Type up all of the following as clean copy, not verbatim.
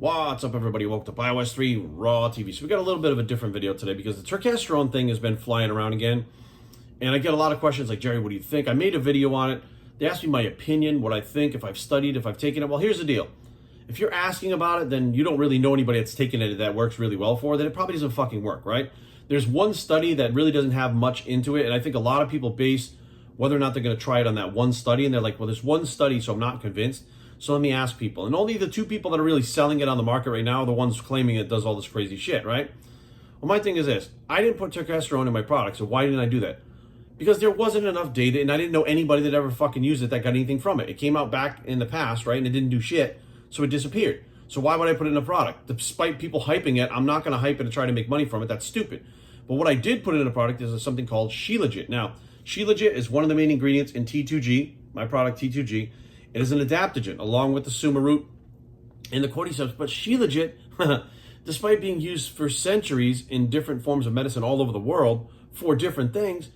What's up, everybody? Welcome to iOS 3 Raw TV. So we got a little bit of a different video today because the Turkesterone thing has been flying around again. And I get a lot of questions like, Jerry, what do you think? I made a video on it. They asked me my opinion, what I think, if I've studied, if I've taken it. Well, here's the deal. If you're asking about it, then you don't really know anybody that's taken it that works really well for, then it probably doesn't fucking work, right? There's one study that really doesn't have much into it, and I think a lot of people base whether or not they're going to try it on that one study, and they're like, well, there's one study, so I'm not convinced. So let me ask people. And only the two people that are really selling it on the market right now are the ones claiming it does all this crazy shit, right? Well, my thing is this. I didn't put Turkesterone in my product, so why didn't I do that? Because there wasn't enough data, and I didn't know anybody that ever fucking used it that got anything from it. It came out back in the past, right, and it didn't do shit, so it disappeared. So why would I put it in a product? Despite people hyping it, I'm not going to hype it and try to make money from it. That's stupid. But what I did put in a product is something called Shilajit. Now, Shilajit is one of the main ingredients in T2G, my product T2G. It is an adaptogen, along with the suma root and the cordyceps. But Shilajit, despite being used for centuries in different forms of medicine all over the world for different things,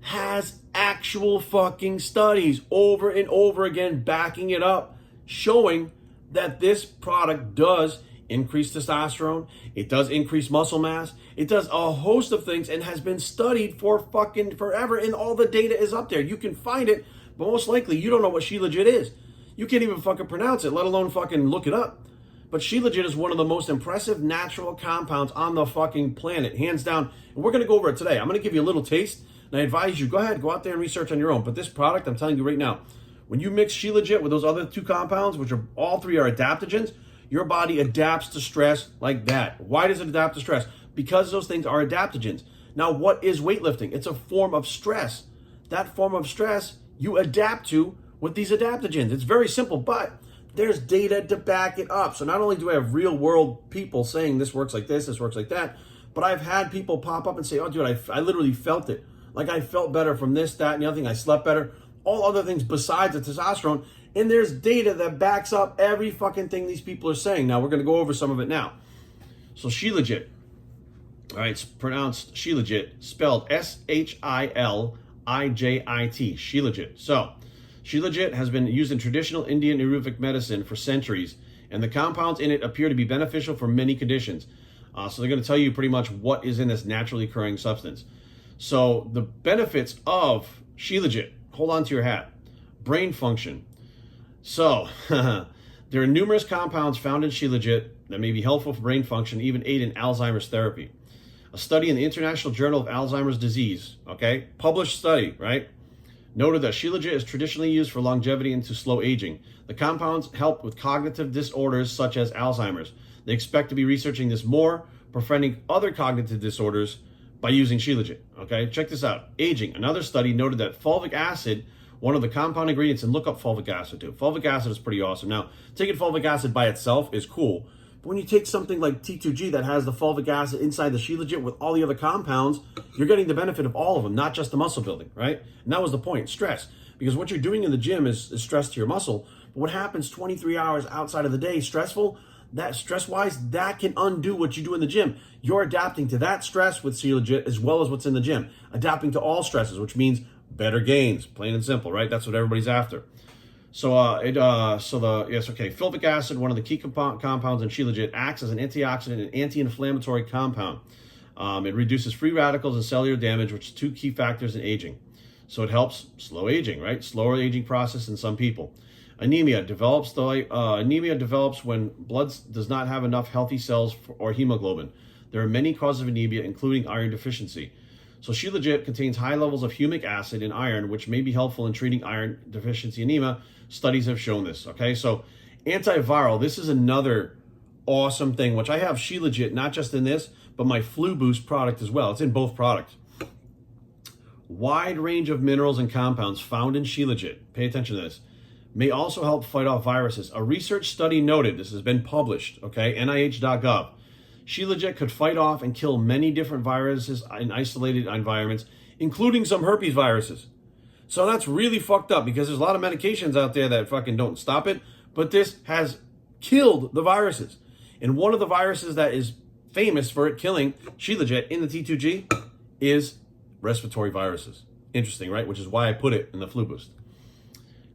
has actual fucking studies over and over again backing it up, showing that this product does increase testosterone, it does increase muscle mass, it does a host of things, and has been studied for fucking forever, and all the data is up there. You can find it, but most likely you don't know what Shilajit is. You can't even fucking pronounce it, let alone fucking look it up. But Shilajit is one of the most impressive natural compounds on the fucking planet, hands down. And we're going to go over it today. I'm going to give you a little taste, and I advise you, go ahead, go out there and research on your own. But this product, I'm telling you right now, when you mix Shilajit with those other two compounds, which are all three are adaptogens, your body adapts to stress like that. Why does it adapt to stress? Because those things are adaptogens. Now, what is weightlifting? It's a form of stress. That form of stress you adapt to with these adaptogens. It's very simple, but there's data to back it up. So not only do I have real world people saying this works like this works like that, but I've had people pop up and say, oh, dude, I literally felt it. Like I felt better from this, that, and the other thing. I slept better. All other things besides the testosterone. And there's data that backs up every fucking thing these people are saying. Now, we're going to go over some of it now. So Shilajit. All right, it's pronounced Shilajit, spelled Shilajit. Shilajit. So, Shilajit has been used in traditional Indian Ayurvedic medicine for centuries, and the compounds in it appear to be beneficial for many conditions. So they're going to tell you pretty much what is in this naturally occurring substance. So the benefits of Shilajit, hold on to your hat, brain function. So there are numerous compounds found in Shilajit that may be helpful for brain function, even aid in Alzheimer's therapy. A study in the International Journal of Alzheimer's Disease, okay, published study, right, noted that Shilajit is traditionally used for longevity and to slow aging. The compounds help with cognitive disorders such as Alzheimer's. They expect to be researching this more, preventing other cognitive disorders by using Shilajit, okay? Check this out. Aging. Another study noted that fulvic acid, one of the compound ingredients, and look up fulvic acid too. Fulvic acid is pretty awesome. Now, taking fulvic acid by itself is cool. But when you take something like T2G that has the fulvic acid inside the Shilajit with all the other compounds, you're getting the benefit of all of them, not just the muscle building, right? And that was the point, stress. Because what you're doing in the gym is stress to your muscle. But what happens 23 hours outside of the day, stressful, that stress-wise, that can undo what you do in the gym. You're adapting to that stress with Shilajit as well as what's in the gym. Adapting to all stresses, which means better gains, plain and simple, right? That's what everybody's after. Fulvic acid, one of the key compounds in Shilajit, acts as an antioxidant and anti-inflammatory compound. It reduces free radicals and cellular damage, which are two key factors in aging. So it helps slow aging, right? Slower aging process in some people. Anemia develops when blood does not have enough healthy cells or hemoglobin. There are many causes of anemia, including iron deficiency. So Shilajit contains high levels of humic acid and iron, which may be helpful in treating iron deficiency anemia. Studies have shown this, okay? So antiviral, this is another awesome thing, which I have Shilajit, not just in this, but my Flu Boost product as well. It's in both products. Wide range of minerals and compounds found in Shilajit, pay attention to this, may also help fight off viruses. A research study noted, this has been published, okay, NIH.gov, Shilajit could fight off and kill many different viruses in isolated environments, including some herpes viruses. So that's really fucked up because there's a lot of medications out there that fucking don't stop it, but this has killed the viruses. And one of the viruses that is famous for it killing Shilajit in the T2G is respiratory viruses. Interesting, right? Which is why I put it in the Flu Boost.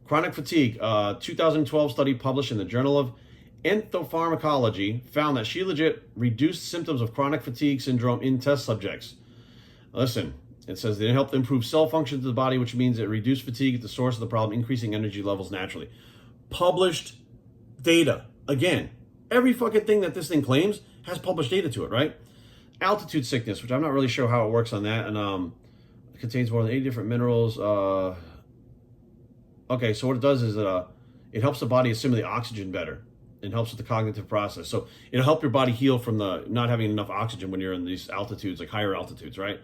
Chronic fatigue, 2012 study published in the Journal of Enthopharmacology found that Shilajit reduced symptoms of chronic fatigue syndrome in test subjects. Listen, it says they helped improve cell function of the body, which means it reduced fatigue at the source of the problem, increasing energy levels naturally. Published data. Again, every fucking thing that this thing claims has published data to it, right? Altitude sickness, which I'm not really sure how it works on that, and it contains more than 80 different minerals. Okay, so what it does is it helps the body assimilate oxygen better and helps with the cognitive process. So it'll help your body heal from the not having enough oxygen when you're in these altitudes, like higher altitudes, right?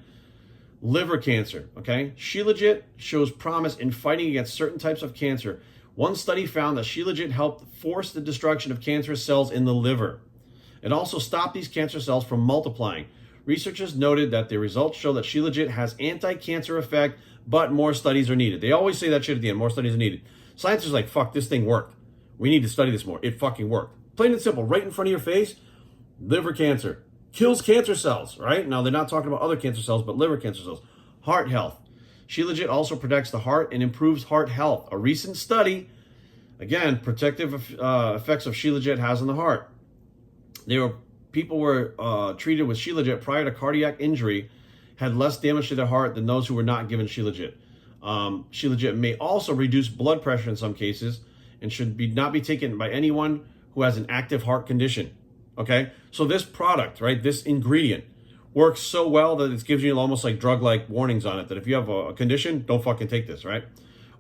Liver cancer, okay? Shilajit shows promise in fighting against certain types of cancer. One study found that Shilajit helped force the destruction of cancerous cells in the liver. It also stopped these cancer cells from multiplying. Researchers noted that the results show that Shilajit has anti-cancer effect, but more studies are needed. They always say that shit at the end, more studies are needed. Scientists are like, fuck, this thing worked. We need to study this more. It fucking worked. Plain and simple, right in front of your face, liver cancer. Kills cancer cells, right? Now, they're not talking about other cancer cells, but liver cancer cells. Heart health. Shilajit also protects the heart and improves heart health. A recent study, again, protective effects of Shilajit has on the heart. People were treated with Shilajit prior to cardiac injury, had less damage to their heart than those who were not given Shilajit. Shilajit may also reduce blood pressure in some cases and should not be taken by anyone who has an active heart condition. Okay, so this product, right, this ingredient works so well that it gives you almost like drug-like warnings on it that if you have a condition, don't fucking take this, right?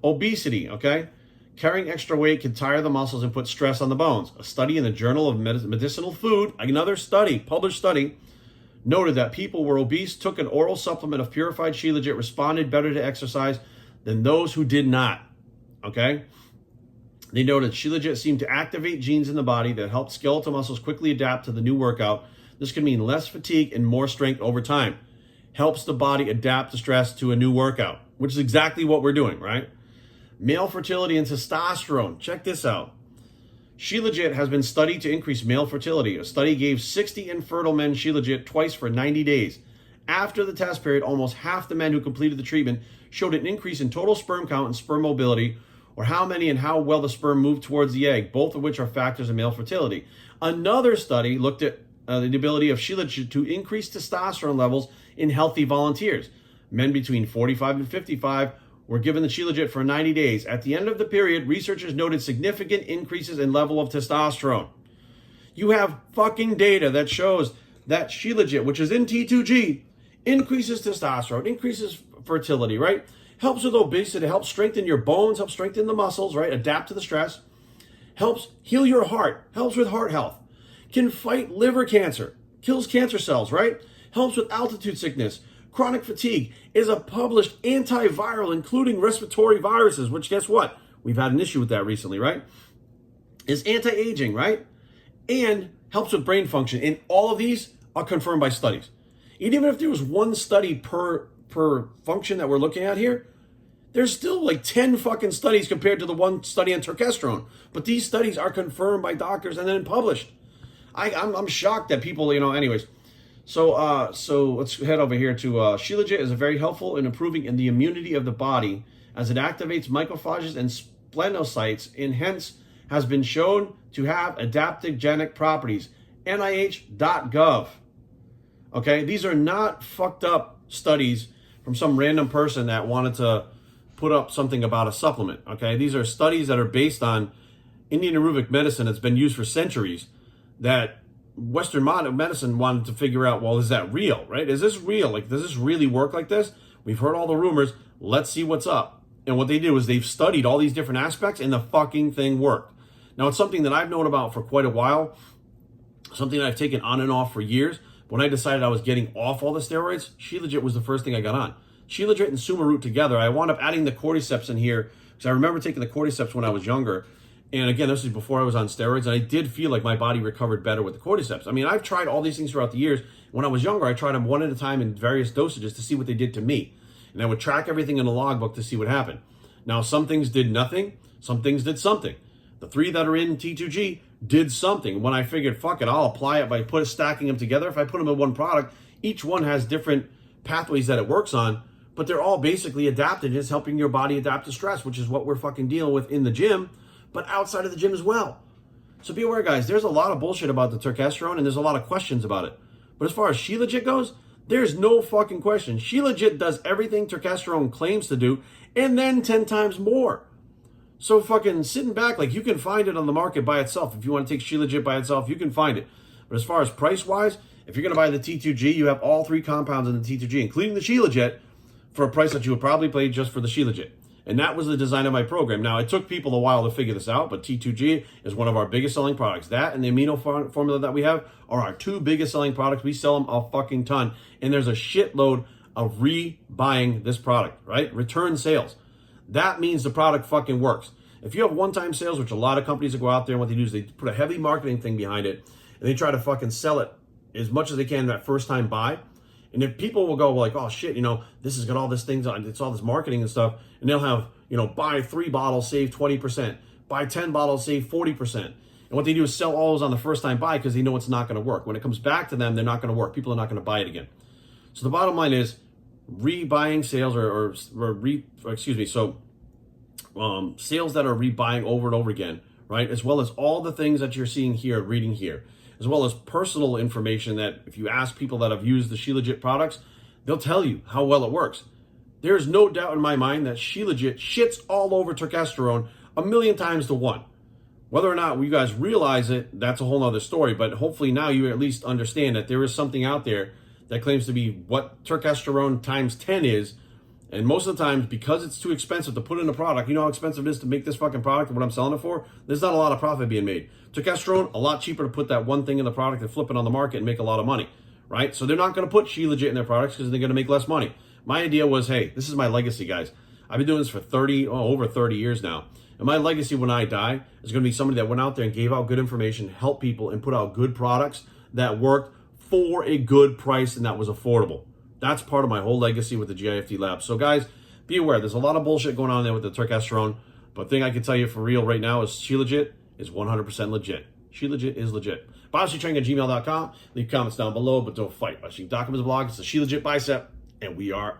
Obesity, okay? Carrying extra weight can tire the muscles and put stress on the bones. A study in the Journal of Medicinal Food, another study, published study, noted that people who were obese took an oral supplement of purified Shilajit responded better to exercise than those who did not, okay? They noted Shilajit seemed to activate genes in the body that help skeletal muscles quickly adapt to the new workout. This can mean less fatigue and more strength over time. Helps the body adapt to stress to a new workout, which is exactly what we're doing, right? Male fertility and testosterone. Check this out. Shilajit has been studied to increase male fertility. A study gave 60 infertile men Shilajit twice for 90 days. After the test period, almost half the men who completed the treatment showed an increase in total sperm count and sperm mobility, or how many and how well the sperm moved towards the egg, both of which are factors in male fertility. Another study looked at the ability of Shilajit to increase testosterone levels in healthy volunteers. Men between 45 and 55 were given the Shilajit for 90 days. At the end of the period, researchers noted significant increases in level of testosterone. You have fucking data that shows that Shilajit, which is in T2G, increases testosterone, increases fertility, right? Helps with obesity, helps strengthen your bones, helps strengthen the muscles, right? Adapt to the stress. Helps heal your heart, helps with heart health. Can fight liver cancer, kills cancer cells, right? Helps with altitude sickness. Chronic fatigue, is a published antiviral, including respiratory viruses, which guess what? We've had an issue with that recently, right? Is anti-aging, right? And helps with brain function. And all of these are confirmed by studies. Even if there was one study per function that we're looking at here, there's still like 10 fucking studies compared to the one study on turkesterone. But these studies are confirmed by doctors and then published. I'm shocked that people, anyways. So let's head over here to Shilajit is very helpful in improving in the immunity of the body as it activates macrophages and splenocytes and hence has been shown to have adaptogenic properties. NIH.gov. Okay, these are not fucked up studies from some random person that wanted to put up something about a supplement. Okay, these are studies that are based on Indian Ayurvedic medicine that's been used for centuries that Western modern medicine wanted to figure out, well, is that real, right? Is this real? Like, does this really work like this? We've heard all the rumors. Let's see what's up. And what they do is they've studied all these different aspects and the fucking thing worked. Now, it's something that I've known about for quite a while, something that I've taken on and off for years. When I decided I was getting off all the steroids, Shilajit was the first thing I got on. Shilajit and Suma root together. I wound up adding the cordyceps in here because I remember taking the cordyceps when I was younger. And again, this was before I was on steroids, and I did feel like my body recovered better with the cordyceps. I mean, I've tried all these things throughout the years. When I was younger, I tried them one at a time in various dosages to see what they did to me. And I would track everything in a logbook to see what happened. Now, some things did nothing. Some things did something. The 3 that are in T2G did something. When I figured, fuck it, I'll apply it by stacking them together. If I put them in one product, each one has different pathways that it works on, but they're all basically adapted. It's helping your body adapt to stress, which is what we're fucking dealing with in the gym, but outside of the gym as well. So be aware, guys, there's a lot of bullshit about the turkesterone and there's a lot of questions about it. But as far as Shilajit goes, there's no fucking question. Shilajit does everything turkesterone claims to do and then 10 times more. So fucking sitting back, like you can find it on the market by itself. If you want to take Shilajit by itself, you can find it. But as far as price-wise, if you're going to buy the T2G, you have all 3 compounds in the T2G, including the Shilajit, for a price that you would probably pay just for the Shilajit. And that was the design of my program. Now, it took people a while to figure this out, but T2G is one of our biggest selling products. That and the amino formula that we have are our 2 biggest selling products. We sell them a fucking ton. And there's a shitload of rebuying this product, right? Return sales. That means the product fucking works. If you have one-time sales, which a lot of companies that go out there and what they do is they put a heavy marketing thing behind it, and they try to fucking sell it as much as they can that first-time buy. And if people will go like, oh shit, this has got all this things on, it's all this marketing and stuff, and they'll have, buy 3 bottles, save 20%, buy 10 bottles, save 40%. And what they do is sell all those on the first time buy because they know it's not going to work. When it comes back to them, they're not going to work. People are not going to buy it again. So the bottom line is rebuying sales sales that are rebuying over and over again, right? As well as all the things that you're seeing here, reading here, as well as personal information that if you ask people that have used the Shilajit products, they'll tell you how well it works. There's no doubt in my mind that Shilajit shits all over turkesterone 1,000,000 times to 1. Whether or not you guys realize it, that's a whole nother story, but hopefully now you at least understand that there is something out there that claims to be what turkesterone times 10 is. And most of the times, because it's too expensive to put in a product, you know how expensive it is to make this fucking product and what I'm selling it for? There's not a lot of profit being made. Turkesterone, a lot cheaper to put that one thing in the product and flip it on the market and make a lot of money, right? So they're not going to put Shilajit in their products because they're going to make less money. My idea was, hey, this is my legacy, guys. I've been doing this for over 30 years now. And my legacy when I die is going to be somebody that went out there and gave out good information, helped people, and put out good products that worked for a good price and that was affordable. That's part of my whole legacy with the GIFT lab. So guys, be aware, there's a lot of bullshit going on there with the turkesterone, but the thing I can tell you for real right now is Shilajit is 100% legit. Shilajit is legit. BioStrengthTraining@gmail.com. Leave comments down below, but don't fight. By seeing documents blog, it's the Shilajit bicep, and we are